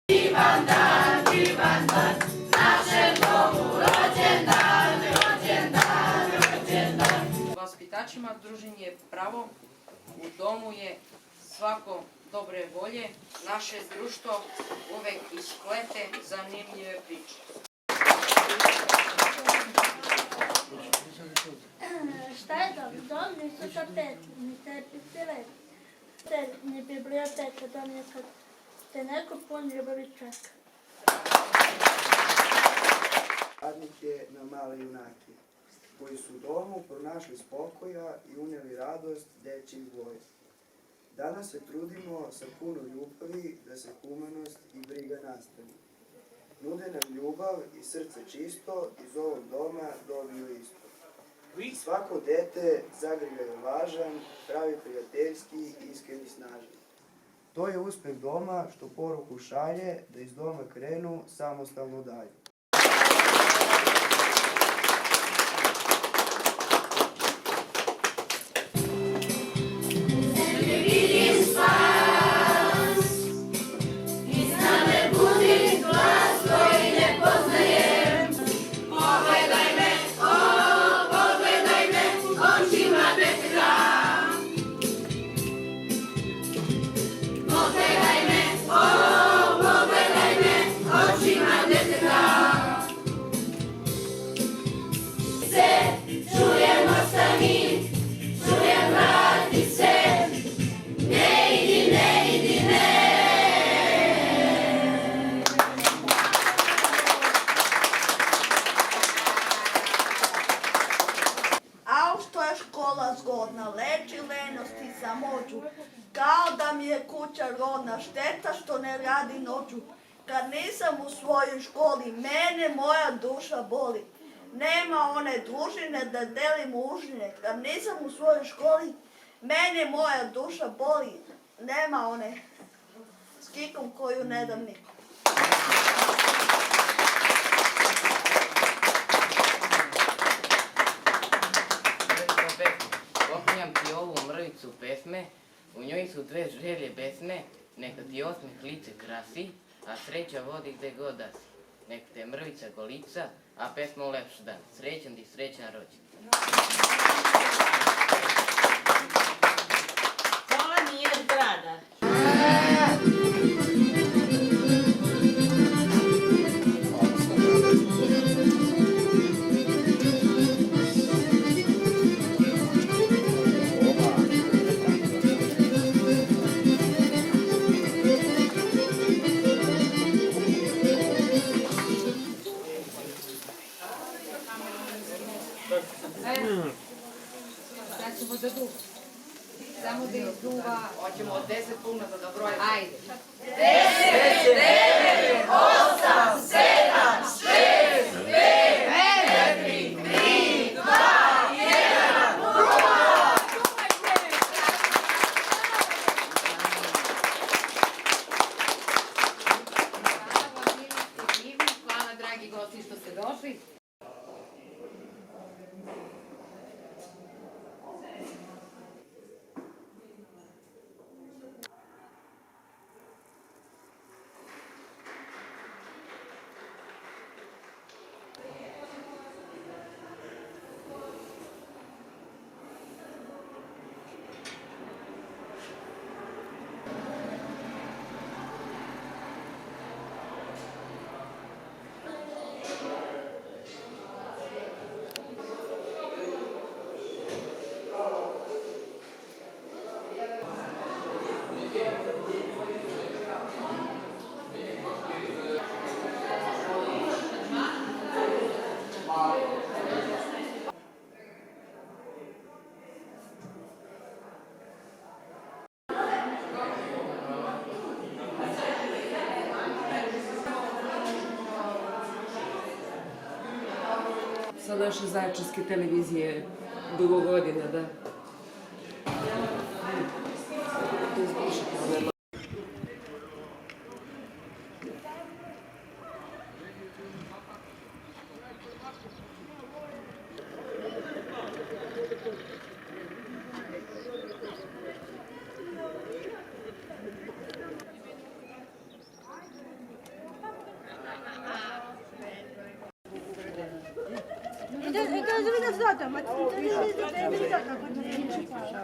Divan dan, našem domu rođendan, rođendan, rođendan. Vaspitačima druženje je pravo, u domu je svako dobre volje, naše društvo uvek isplete zanimljive priče. Šta je dom? Dom nisu tapet, ni tepisi led. Ni biblioteka, dom je kad te neko pun ljubavi čeka. Radnike na male junake, koji su u domu pronašli spokoja i unijeli radost dečjih boja. Danas se trudimo sa puno ljubavi da se humanost i briga nastavi. Nude nam ljubav i srce čisto, iz ovog doma dobiju isto. Svako dete zagrljaj je važan, pravi prijateljski i iskreni snažan. To je uspeh doma što poruku šalje da iz doma krenu samostalno dalje. Škola zgodna, leči lenost i samoću, kao da mi je kuća rodna, šteta što ne radi noću. Kad nisam u svojoj školi, mene moja duša boli. Nema one družine da delimo užine, kad nisam u svojoj školi, mene moja duša boli. Nema one s kikom koju ne dam nikom. Poklonjam ti ovu mrvicu pesme, u njoj su dve želje besne, neka ti osmeh lice krasi, a sreća vodi gde god da si. Neka te mrvica golica, a pesma lepši dan. Srećan ti, srećan rođendan. Pola nije zgrada. Sad ćemo da duva. Samo da izduva. Hoćemo od 10 punata da brojimo. Ajde. 10, 9, 8, 7, 6, 5, 4, 3, 2, 1, 0. Hvala dragi gosti što ste došli. Sa naše zaječarske televizije dugo godina, da. Kaže, vi da znate, ma ti da